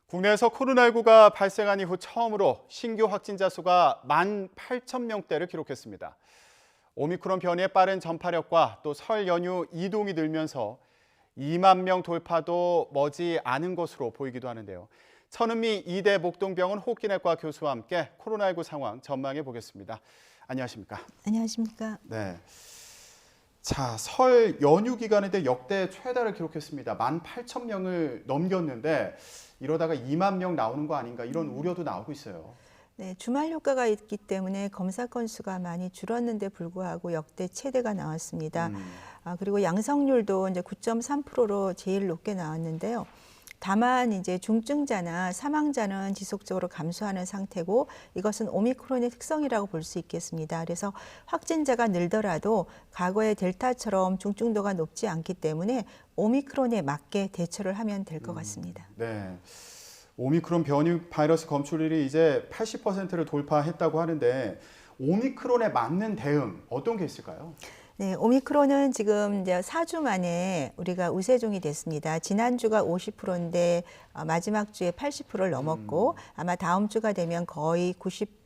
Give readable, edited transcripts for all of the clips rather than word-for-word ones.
국내에서 코로나19가 발생한 이후 처음으로 신규 확진자 수가 18,000명대를 기록했습니다. 오미크론 변이의 빠른 전파력과 또 설 연휴 이동이 늘면서 2만 명 돌파도 머지 않은 것으로 보이기도 하는데요. 천은미 이대 목동병원 호흡기내과 교수와 함께 코로나19 상황 전망해 보겠습니다. 안녕하십니까? 안녕하십니까? 네. 자, 설 연휴 기간인데 역대 최다를 기록했습니다. 18,000명을 넘겼는데 이러다가 2만 명 나오는 거 아닌가 이런 우려도 나오고 있어요. 네, 주말 효과가 있기 때문에 검사 건수가 많이 줄었는데 불구하고 역대 최대가 나왔습니다. 그리고 양성률도 이제 9.3%로 제일 높게 나왔는데요. 다만 이제 중증자나 사망자는 지속적으로 감소하는 상태고 이것은 오미크론의 특성이라고 볼 수 있겠습니다. 그래서 확진자가 늘더라도 과거의 델타처럼 중증도가 높지 않기 때문에 오미크론에 맞게 대처를 하면 될 것 같습니다. 네. 오미크론 변이 바이러스 검출률이 이제 80%를 돌파했다고 하는데 오미크론에 맞는 대응 어떤 게 있을까요? 네, 오미크론은 지금 이제 4주 만에 우리가 우세종이 됐습니다. 지난주가 50%인데 마지막 주에 80%를 넘었고 아마 다음 주가 되면 거의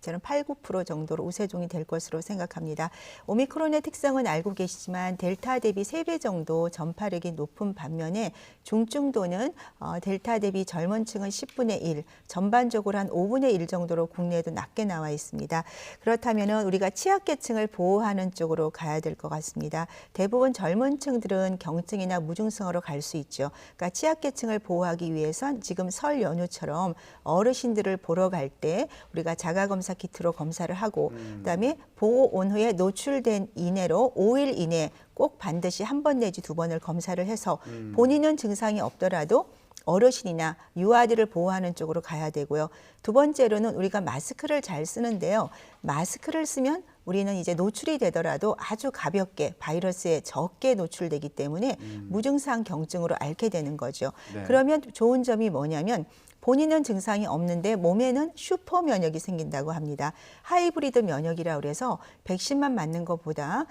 저는 8, 9% 정도로 우세종이 될 것으로 생각합니다. 오미크론의 특성은 알고 계시지만 델타 대비 3배 정도 전파력이 높은 반면에 중증도는 델타 대비 젊은 층은 10분의 1, 전반적으로 한 5분의 1 정도로 국내에도 낮게 나와 있습니다. 그렇다면 우리가 취약계층을 보호하는 쪽으로 가야 될 것 같습니다. 대부분 젊은 층들은 경증이나 무증상으로 갈 수 있죠. 그러니까 취약계층을 보호하기 위해선 지금 설 연휴처럼 어르신들을 보러 갈 때 우리가 자가검사 키트로 검사를 하고 그다음에 보호 온 후에 노출된 이내로 5일 이내 꼭 반드시 한 번 내지 2번을 검사를 해서 본인은 증상이 없더라도 어르신이나 유아들을 보호하는 쪽으로 가야 되고요. 두 번째로는 우리가 마스크를 잘 쓰는데요. 마스크를 쓰면 우리는 이제 노출이 되더라도 아주 가볍게 바이러스에 적게 노출되기 때문에 무증상 경증으로 앓게 되는 거죠. 네. 그러면 좋은 점이 뭐냐면 본인은 증상이 없는데 몸에는 슈퍼 면역이 생긴다고 합니다. 하이브리드 면역이라고 그래서 백신만 맞는 것보다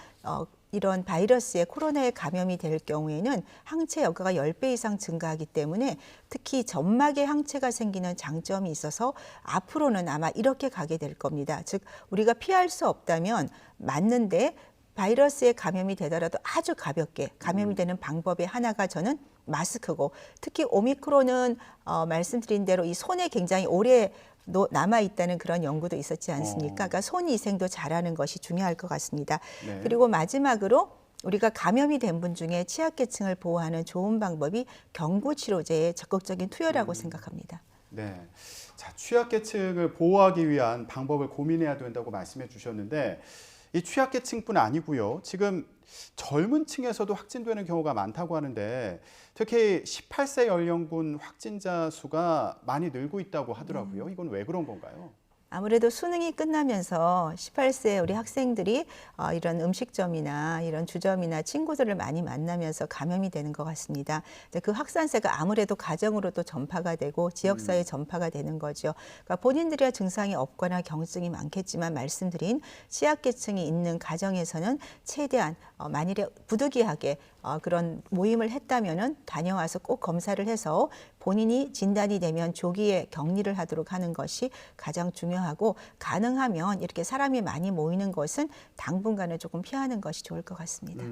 이런 바이러스에 코로나에 감염이 될 경우에는 항체 여과가 10배 이상 증가하기 때문에 특히 점막에 항체가 생기는 장점이 있어서 앞으로는 아마 이렇게 가게 될 겁니다. 즉 우리가 피할 수 없다면 맞는데 바이러스에 감염이 되더라도 아주 가볍게 감염이 되는 방법의 하나가 저는 마스크고 특히 오미크론은 말씀드린 대로 이 손에 굉장히 오래 남아 있다는 그런 연구도 있었지 않습니까? 그러니까 손 위생도 잘하는 것이 중요할 것 같습니다. 네. 그리고 마지막으로 우리가 감염이 된 분 중에 취약계층을 보호하는 좋은 방법이 경구치료제의 적극적인 투여라고 생각합니다. 네. 자, 취약계층을 보호하기 위한 방법을 고민해야 된다고 말씀해 주셨는데 이 취약계층뿐 아니고요. 지금 젊은 층에서도 확진되는 경우가 많다고 하는데 특히 18세 연령군 확진자 수가 많이 늘고 있다고 하더라고요. 이건 왜 그런 건가요? 아무래도 수능이 끝나면서 18세 우리 학생들이 이런 음식점이나 이런 주점이나 친구들을 많이 만나면서 감염이 되는 것 같습니다. 그 확산세가 아무래도 가정으로도 전파가 되고 지역사회에 전파가 되는 거죠. 그러니까 본인들이야 증상이 없거나 경증이 많겠지만 말씀드린 취약계층이 있는 가정에서는 최대한 만일에 부득이하게 그런 모임을 했다면은 다녀와서 꼭 검사를 해서 본인이 진단이 되면 조기에 격리를 하도록 하는 것이 가장 중요하고 가능하면 이렇게 사람이 많이 모이는 것은 당분간은 조금 피하는 것이 좋을 것 같습니다.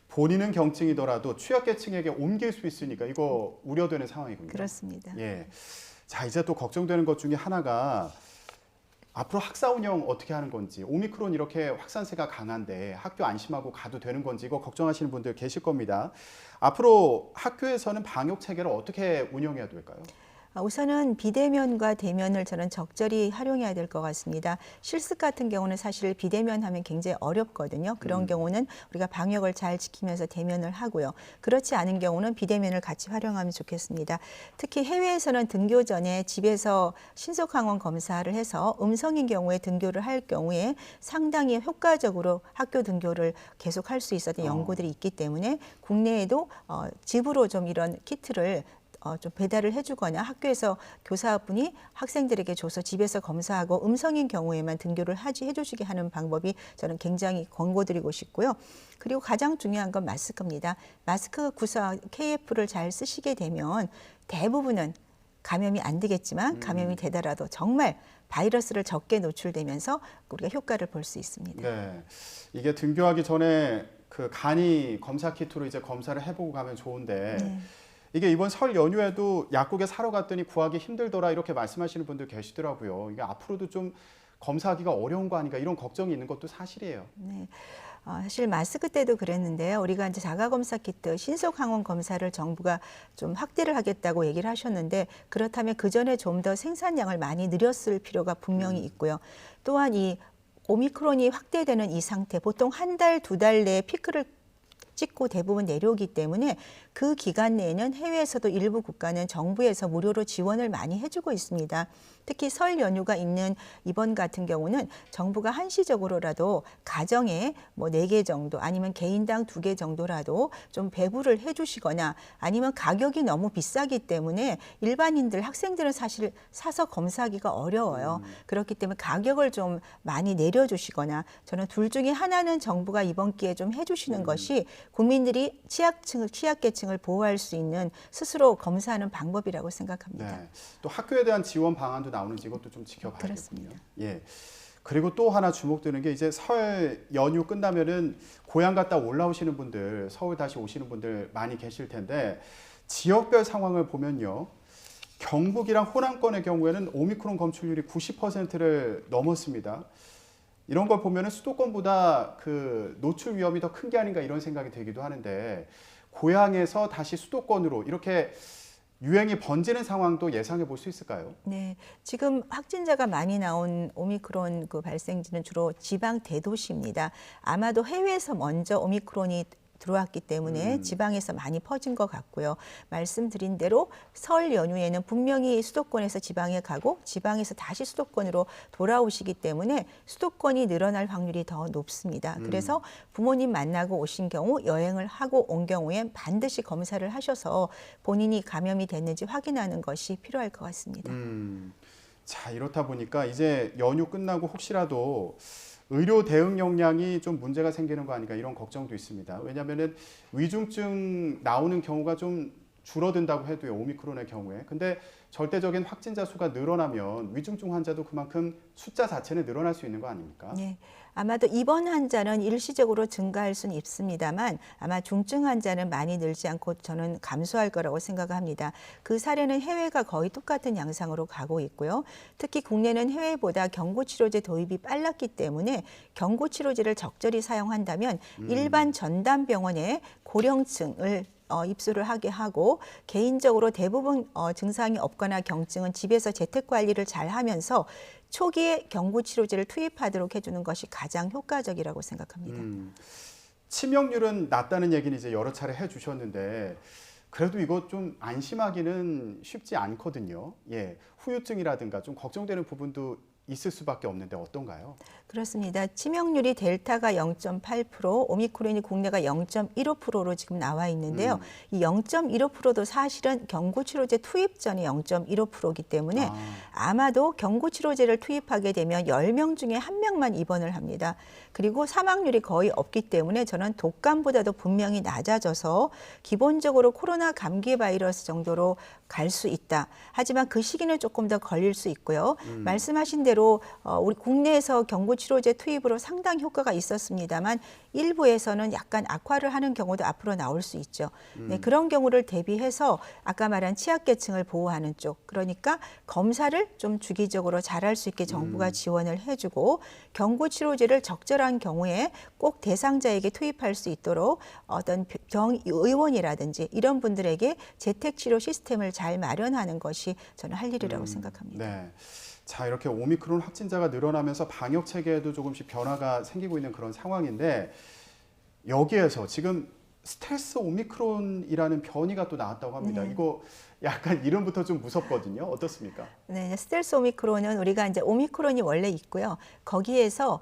본인은 경증이더라도 취약계층에게 옮길 수 있으니까 이거 우려되는 상황이군요. 그렇습니다. 예. 자, 이제 또 걱정되는 것 중에 하나가 앞으로 학사 운영 어떻게 하는 건지, 오미크론 이렇게 확산세가 강한데 학교 안심하고 가도 되는 건지 이거 걱정하시는 분들 계실 겁니다. 앞으로 학교에서는 방역 체계를 어떻게 운영해야 될까요? 우선은 비대면과 대면을 저는 적절히 활용해야 될 것 같습니다. 실습 같은 경우는 사실 비대면 하면 굉장히 어렵거든요. 그런 경우는 우리가 방역을 잘 지키면서 대면을 하고요. 그렇지 않은 경우는 비대면을 같이 활용하면 좋겠습니다. 특히 해외에서는 등교 전에 집에서 신속항원 검사를 해서 음성인 경우에 등교를 할 경우에 상당히 효과적으로 학교 등교를 계속할 수 있었던 연구들이 있기 때문에 국내에도 집으로 좀 이런 키트를 좀 배달을 해주거나 학교에서 교사분이 학생들에게 줘서 집에서 검사하고 음성인 경우에만 등교를 해주시게 하는 방법이 저는 굉장히 권고드리고 싶고요. 그리고 가장 중요한 건 마스크입니다. 마스크 구성 KF를 잘 쓰시게 되면 대부분은 감염이 안 되겠지만 감염이 되더라도 정말 바이러스를 적게 노출되면서 우리가 효과를 볼 수 있습니다. 네. 이게 등교하기 전에 그 간이 검사 키트로 이제 검사를 해보고 가면 좋은데 네. 이게 이번 설 연휴에도 약국에 사러 갔더니 구하기 힘들더라 이렇게 말씀하시는 분들 계시더라고요. 이게 앞으로도 좀 검사하기가 어려운 거 아닌가 이런 걱정이 있는 것도 사실이에요. 네. 사실 마스크 때도 그랬는데요. 우리가 이제 자가검사 키트, 신속항원 검사를 정부가 좀 확대를 하겠다고 얘기를 하셨는데 그렇다면 그 전에 좀 더 생산량을 많이 늘렸을 필요가 분명히 있고요. 또한 이 오미크론이 확대되는 이 상태, 보통 한 달, 두 달 내에 피크를 찍고 대부분 내려오기 때문에 그 기간 내에는 해외에서도 일부 국가는 정부에서 무료로 지원을 많이 해주고 있습니다. 특히 설 연휴가 있는 이번 같은 경우는 정부가 한시적으로라도 가정에 뭐 4개 정도 아니면 개인당 2개 정도라도 좀 배부를 해주시거나 아니면 가격이 너무 비싸기 때문에 일반인들, 학생들은 사실 사서 검사하기가 어려워요. 그렇기 때문에 가격을 좀 많이 내려주시거나 저는 둘 중에 하나는 정부가 이번 기회에 좀 해주시는 것이 국민들이 취약계층을 보호할 수 있는 스스로 검사하는 방법이라고 생각합니다. 네. 또 학교에 대한 지원 방안도 나오는지 이것도 좀 지켜봐야겠군요. 그렇습니다. 예. 그리고 또 하나 주목되는 게 이제 설 연휴 끝나면은 고향 갔다 올라오시는 분들, 서울 다시 오시는 분들 많이 계실 텐데 지역별 상황을 보면요. 경북이랑 호남권의 경우에는 오미크론 검출률이 90%를 넘었습니다. 이런 걸 보면은 수도권보다 그 노출 위험이 더 큰 게 아닌가 이런 생각이 들기도 하는데 고향에서 다시 수도권으로 이렇게 유행이 번지는 상황도 예상해 볼 수 있을까요? 네, 지금 확진자가 많이 나온 오미크론 그 발생지는 주로 지방 대도시입니다. 아마도 해외에서 먼저 오미크론이 들어왔기 때문에 지방에서 많이 퍼진 것 같고요. 말씀드린 대로 설 연휴에는 분명히 수도권에서 지방에 가고 지방에서 다시 수도권으로 돌아오시기 때문에 수도권이 늘어날 확률이 더 높습니다. 그래서 부모님 만나고 오신 경우 여행을 하고 온 경우엔 반드시 검사를 하셔서 본인이 감염이 됐는지 확인하는 것이 필요할 것 같습니다. 자, 이렇다 보니까 이제 연휴 끝나고 혹시라도 의료 대응 역량이 좀 문제가 생기는 거 아닌가 이런 걱정도 있습니다. 왜냐하면은 위중증 나오는 경우가 좀 줄어든다고 해도요, 오미크론의 경우에. 근데 절대적인 확진자 수가 늘어나면 위중증 환자도 그만큼 숫자 자체는 늘어날 수 있는 거 아닙니까? 네, 아마도 입원 환자는 일시적으로 증가할 수는 있습니다만 아마 중증 환자는 많이 늘지 않고 저는 감소할 거라고 생각합니다. 그 사례는 해외가 거의 똑같은 양상으로 가고 있고요. 특히 국내는 해외보다 경구치료제 도입이 빨랐기 때문에 경구치료제를 적절히 사용한다면 일반 전담병원에 고령층을 입소를 하게 하고 개인적으로 대부분 증상이 없거나 경증은 집에서 재택관리를 잘 하면서 초기에 경구치료제를 투입하도록 해주는 것이 가장 효과적이라고 생각합니다. 치명률은 낮다는 얘기는 이제 여러 차례 해주셨는데 그래도 이거 좀 안심하기는 쉽지 않거든요. 예, 후유증이라든가 좀 걱정되는 부분도 있을 수밖에 없는데 어떤가요? 그렇습니다. 치명률이 델타가 0.8%, 오미크론이 국내가 0.15%로 지금 나와 있는데요. 이 0.15%도 사실은 경구치료제 투입 전이 0.15%이기 때문에 아마도 경구치료제를 투입하게 되면 10명 중에 1명만 입원을 합니다. 그리고 사망률이 거의 없기 때문에 저는 독감보다도 분명히 낮아져서 기본적으로 코로나 감기 바이러스 정도로 갈 수 있다. 하지만 그 시기는 조금 더 걸릴 수 있고요. 말씀하신 대로 우리 국내에서 경구치료제 투입으로 상당 효과가 있었습니다만 일부에서는 약간 악화를 하는 경우도 앞으로 나올 수 있죠. 네, 그런 경우를 대비해서 아까 말한 취약계층을 보호하는 쪽, 그러니까 검사를 좀 주기적으로 잘할 수 있게 정부가 지원을 해주고 경구치료제를 적절한 경우에 꼭 대상자에게 투입할 수 있도록 어떤 병의원이라든지 이런 분들에게 재택치료 시스템을 잘 마련하는 것이 저는 할 일이라고 생각합니다. 네. 자, 이렇게 오미크론 확진자가 늘어나면서 방역 체계에도 조금씩 변화가 생기고 있는 그런 상황인데 여기에서 지금 스텔스 오미크론이라는 변이가 또 나왔다고 합니다. 네. 이거 약간 이름부터 좀 무섭거든요. 어떻습니까? 네, 스텔스 오미크론은 우리가 이제 오미크론이 원래 있고요. 거기에서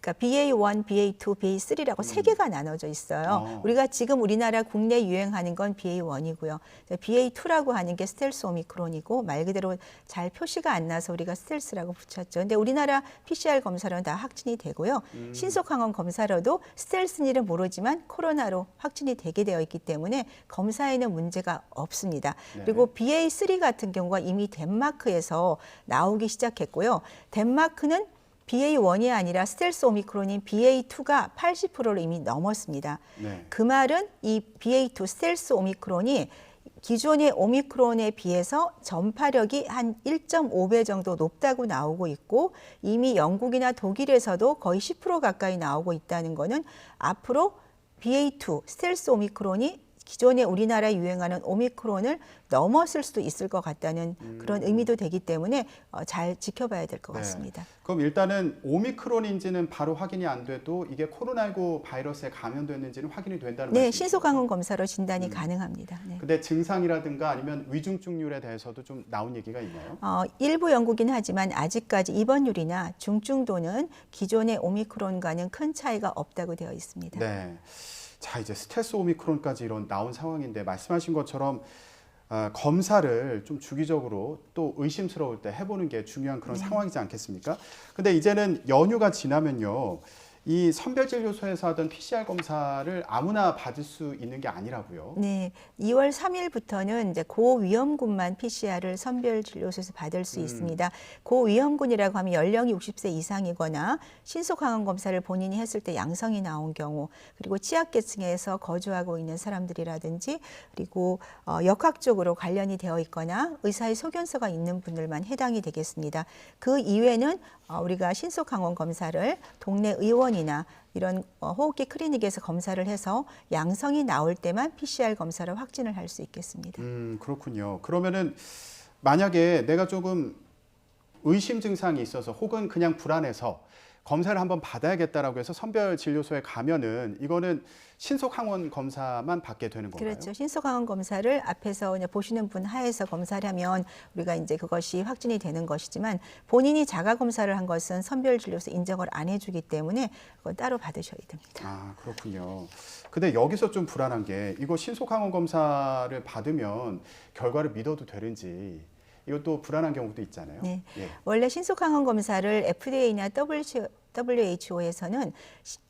그러니까 BA1, BA2, BA3라고 세 개가 나눠져 있어요. 우리가 지금 우리나라 국내 유행하는 건 BA1이고요. BA2라고 하는 게 스텔스 오미크론이고 말 그대로 잘 표시가 안 나서 우리가 스텔스라고 붙였죠. 근데 우리나라 PCR 검사로는 다 확진이 되고요. 신속항원 검사로도 스텔스인지는 모르지만 코로나로 확진이 되게 되어 있기 때문에 검사에는 문제가 없습니다. 네. 그리고 BA3 같은 경우가 이미 덴마크에서 나오기 시작했고요. 덴마크는 BA1이 아니라 스텔스 오미크론인 BA2가 80%를 이미 넘었습니다. 네. 그 말은 이 BA2 스텔스 오미크론이 기존의 오미크론에 비해서 전파력이 한 1.5배 정도 높다고 나오고 있고 이미 영국이나 독일에서도 거의 10% 가까이 나오고 있다는 거는 앞으로 BA2 스텔스 오미크론이 기존에 우리나라에 유행하는 오미크론을 넘었을 수도 있을 것 같다는 그런 의미도 되기 때문에 잘 지켜봐야 될 것 같습니다. 그럼 일단은 오미크론인지는 바로 확인이 안 돼도 이게 코로나19 바이러스에 감염됐는지는 확인이 된다는 네, 말씀이죠? 신속항원 검사로 진단이 가능합니다. 네. 근데 증상이라든가 아니면 위중증률에 대해서도 좀 나온 얘기가 있나요? 일부 연구긴 하지만 아직까지 입원율이나 중증도는 기존의 오미크론과는 큰 차이가 없다고 되어 있습니다. 네. 자, 이제 스텔스 오미크론까지 이런 나온 상황인데 말씀하신 것처럼 검사를 좀 주기적으로 또 의심스러울 때 해보는 게 중요한 그런 상황이지 않겠습니까? 근데 이제는 연휴가 지나면요. 이 선별진료소에서 하던 PCR 검사를 아무나 받을 수 있는 게 아니라고요. 네, 2월 3일부터는 이제 고위험군만 PCR을 선별진료소에서 받을 수 있습니다. 고위험군이라고 하면 연령이 60세 이상이거나 신속항원 검사를 본인이 했을 때 양성이 나온 경우, 그리고 취약계층에서 거주하고 있는 사람들이라든지, 그리고 역학적으로 관련이 되어 있거나 의사의 소견서가 있는 분들만 해당이 되겠습니다. 그 이외에는 우리가 신속항원 검사를 동네 의원이나 이런 호흡기 클리닉에서 검사를 해서 양성이 나올 때만 PCR 검사로 확진을 할 수 있겠습니다. 그렇군요. 그러면은 만약에 내가 조금 의심 증상이 있어서 혹은 그냥 불안해서 검사를 한번 받아야겠다라고 해서 선별진료소에 가면은 이거는 신속항원 검사만 받게 되는 건가요? 그렇죠. 신속항원 검사를 앞에서 그냥 보시는 분 하에서 검사를 하면 우리가 이제 그것이 확진이 되는 것이지만 본인이 자가 검사를 한 것은 선별진료소 인정을 안 해주기 때문에 그건 따로 받으셔야 됩니다. 아, 그렇군요. 근데 여기서 좀 불안한 게 이거 신속항원 검사를 받으면 결과를 믿어도 되는지 이것도 불안한 경우도 있잖아요. 네. 예. 원래 신속항원 검사를 FDA나 WHO에서는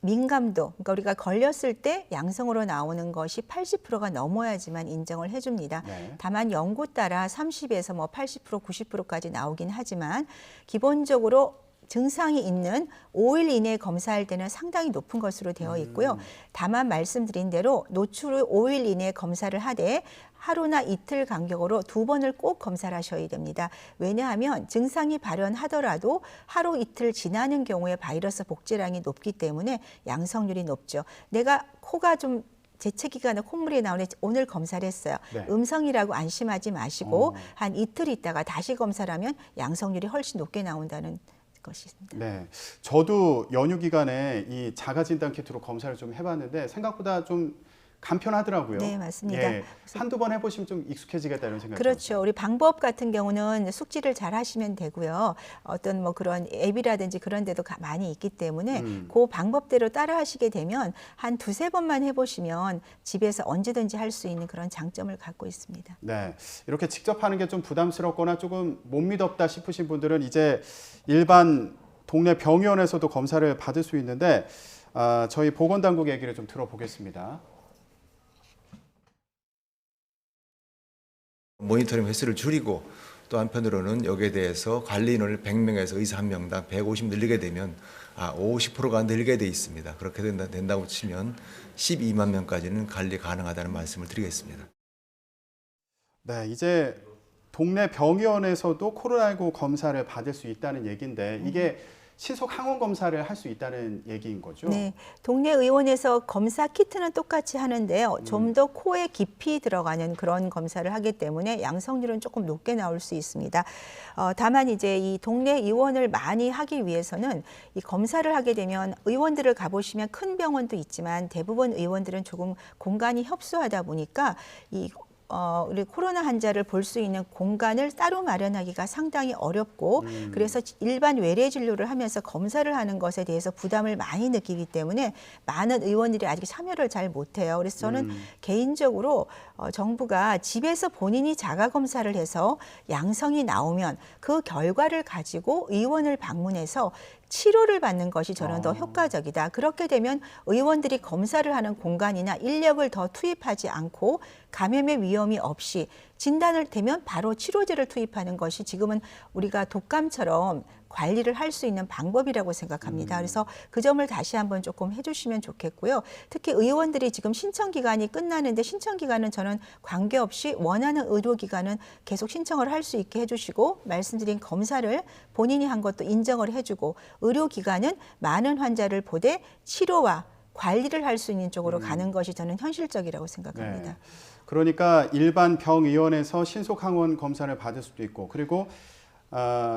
민감도, 그러니까 우리가 걸렸을 때 양성으로 나오는 것이 80%가 넘어야지만 인정을 해줍니다. 네. 다만 연구 따라 30에서 뭐 80%, 90%까지 나오긴 하지만 기본적으로 증상이 있는 5일 이내에 검사할 때는 상당히 높은 것으로 되어 있고요. 다만 말씀드린 대로 노출 후 5일 이내에 검사를 하되 하루나 이틀 간격으로 2번을 꼭 검사를 하셔야 됩니다. 왜냐하면 증상이 발현하더라도 하루 이틀 지나는 경우에 바이러스 복제량이 높기 때문에 양성률이 높죠. 내가 코가 좀 재채기가 콧물이 나오네 오늘 검사를 했어요. 네. 음성이라고 안심하지 마시고 한 이틀 있다가 다시 검사를 하면 양성률이 훨씬 높게 나온다는 것입니다. 네, 저도 연휴 기간에 이 자가 진단 키트로 검사를 좀 해봤는데 생각보다 좀 간편하더라고요. 네, 맞습니다. 예, 한두 번 해보시면 좀 익숙해지겠다 이런 생각이 그렇죠. 들었어요. 우리 방법 같은 경우는 숙지를 잘 하시면 되고요. 어떤 뭐 그런 앱이라든지 그런 데도 많이 있기 때문에 그 방법대로 따라 하시게 되면 한 두세 번만 해보시면 집에서 언제든지 할 수 있는 그런 장점을 갖고 있습니다. 네, 이렇게 직접 하는 게 좀 부담스럽거나 조금 못 믿었다 싶으신 분들은 이제 일반 동네 병의원에서도 검사를 받을 수 있는데 저희 보건당국 얘기를 좀 들어보겠습니다. 모니터링 횟수를 줄이고 또 한편으로는 여기에 대해서 관리 인원을 100명에서 의사 1명당 150 늘리게 되면 50%가 늘게 돼 있습니다. 그렇게 된다고 치면 12만 명까지는 관리 가능하다는 말씀을 드리겠습니다. 네, 이제 동네 병의원에서도 코로나19 검사를 받을 수 있다는 얘기인데 이게 신속 항원 검사를 할 수 있다는 얘기인 거죠? 네, 동네 의원에서 검사 키트는 똑같이 하는데요. 좀 더 코에 깊이 들어가는 그런 검사를 하기 때문에 양성률은 조금 높게 나올 수 있습니다. 다만 이제 이 동네 의원을 많이 하기 위해서는 이 검사를 하게 되면 의원들을 가보시면 큰 병원도 있지만 대부분 의원들은 조금 공간이 협소하다 보니까 이 우리 코로나 환자를 볼 수 있는 공간을 따로 마련하기가 상당히 어렵고 그래서 일반 외래 진료를 하면서 검사를 하는 것에 대해서 부담을 많이 느끼기 때문에 많은 의원들이 아직 참여를 잘 못해요. 그래서 저는 개인적으로 정부가 집에서 본인이 자가 검사를 해서 양성이 나오면 그 결과를 가지고 의원을 방문해서 치료를 받는 것이 저는 더 효과적이다. 그렇게 되면 의원들이 검사를 하는 공간이나 인력을 더 투입하지 않고 감염의 위험이 없이 진단을 되면 바로 치료제를 투입하는 것이 지금은 우리가 독감처럼 관리를 할 수 있는 방법이라고 생각합니다. 그래서 그 점을 다시 한번 조금 해주시면 좋겠고요. 특히 의원들이 지금 신청 기간이 끝나는데 신청 기간은 저는 관계없이 원하는 의료기관은 계속 신청을 할 수 있게 해주시고 말씀드린 검사를 본인이 한 것도 인정을 해주고 의료기관은 많은 환자를 보되 치료와 관리를 할 수 있는 쪽으로 가는 것이 저는 현실적이라고 생각합니다. 네. 그러니까 일반 병의원에서 신속항원 검사를 받을 수도 있고 그리고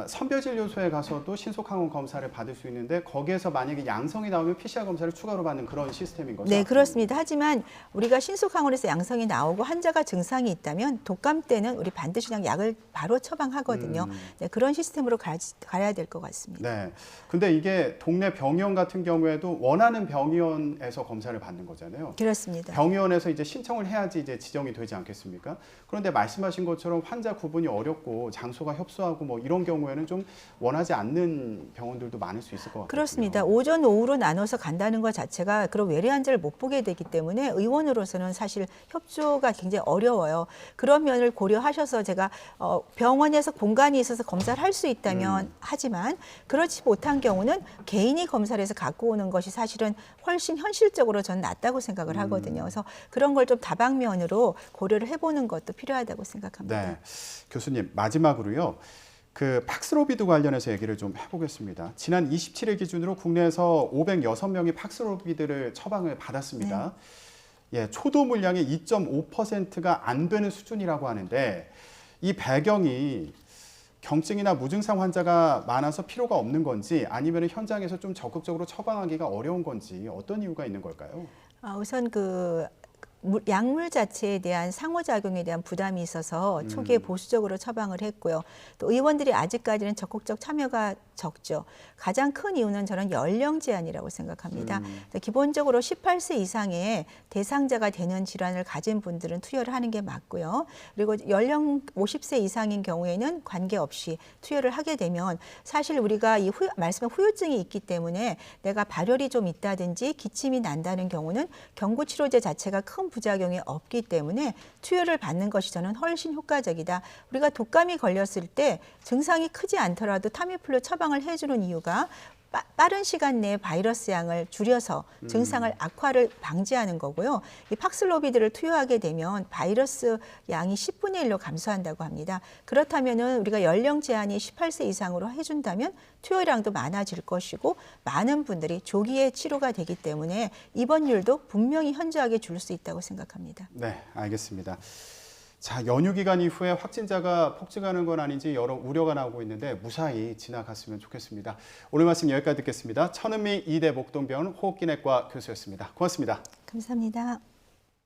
선별진료소에 가서도 신속항원 검사를 받을 수 있는데 거기에서 만약에 양성이 나오면 PCR 검사를 추가로 받는 그런 시스템인 거죠? 네, 그렇습니다. 하지만 우리가 신속항원에서 양성이 나오고 환자가 증상이 있다면 독감 때는 우리 반드시 그냥 약을 바로 처방하거든요. 네, 그런 시스템으로 가야 될 것 같습니다. 네. 근데 이게 동네 병의원 같은 경우에도 원하는 병의원에서 검사를 받는 거잖아요. 그렇습니다. 병의원에서 이제 신청을 해야지 이제 지정이 되지 않겠습니까? 그런데 말씀하신 것처럼 환자 구분이 어렵고 장소가 협소하고 뭐 이런 경우에는 좀 원하지 않는 병원들도 많을 수 있을 것 같아요. 그렇습니다. 오전, 오후로 나눠서 간다는 것 자체가 그런 외래 환자를 못 보게 되기 때문에 의원으로서는 사실 협조가 굉장히 어려워요. 그런 면을 고려하셔서 제가 병원에서 공간이 있어서 검사를 할 수 있다면 하지만 그렇지 못한 경우는 개인이 검사를 해서 갖고 오는 것이 사실은 훨씬 현실적으로 저는 낫다고 생각을 하거든요. 그래서 그런 걸 좀 다방면으로 고려를 해보는 것도 필요하다고 생각합니다. 네. 교수님, 마지막으로요. 그 팍스로비드 관련해서 얘기를 좀 해보겠습니다. 지난 27일 기준으로 국내에서 506명이 팍스로비드를 처방을 받았습니다. 예, 초도 물량의 2.5%가 안 되는 수준이라고 하는데 이 배경이 경증이나 무증상 환자가 많아서 필요가 없는 건지 아니면 현장에서 좀 적극적으로 처방하기가 어려운 건지 어떤 이유가 있는 걸까요? 우선 약물 자체에 대한 상호작용에 대한 부담이 있어서 초기에 보수적으로 처방을 했고요. 또 의원들이 아직까지는 적극적 참여가 적죠. 가장 큰 이유는 저는 연령 제한이라고 생각합니다. 기본적으로 18세 이상의 대상자가 되는 질환을 가진 분들은 투여를 하는 게 맞고요. 그리고 연령 50세 이상인 경우에는 관계없이 투여를 하게 되면 사실 우리가 말씀한 후유증이 있기 때문에 내가 발열이 좀 있다든지 기침이 난다는 경우는 경구치료제 자체가 큰 부작용이 없기 때문에 투여를 받는 것이 저는 훨씬 효과적이다. 우리가 독감이 걸렸을 때 증상이 크지 않더라도 타미플루 처방을 해주는 이유가 빠른 시간 내에 바이러스 양을 줄여서 증상을 악화를 방지하는 거고요. 이 팍슬로비드를 투여하게 되면 바이러스 양이 10분의 1로 감소한다고 합니다. 그렇다면은 우리가 연령 제한이 18세 이상으로 해준다면 투여량도 많아질 것이고 많은 분들이 조기에 치료가 되기 때문에 입원율도 분명히 현저하게 줄 수 있다고 생각합니다. 네, 알겠습니다. 자, 연휴 기간 이후에 확진자가 폭증하는 건 아닌지 여러 우려가 나오고 있는데 무사히 지나갔으면 좋겠습니다. 오늘 말씀 여기까지 듣겠습니다. 천은미 이대 목동병원 호흡기내과 교수였습니다. 고맙습니다. 감사합니다.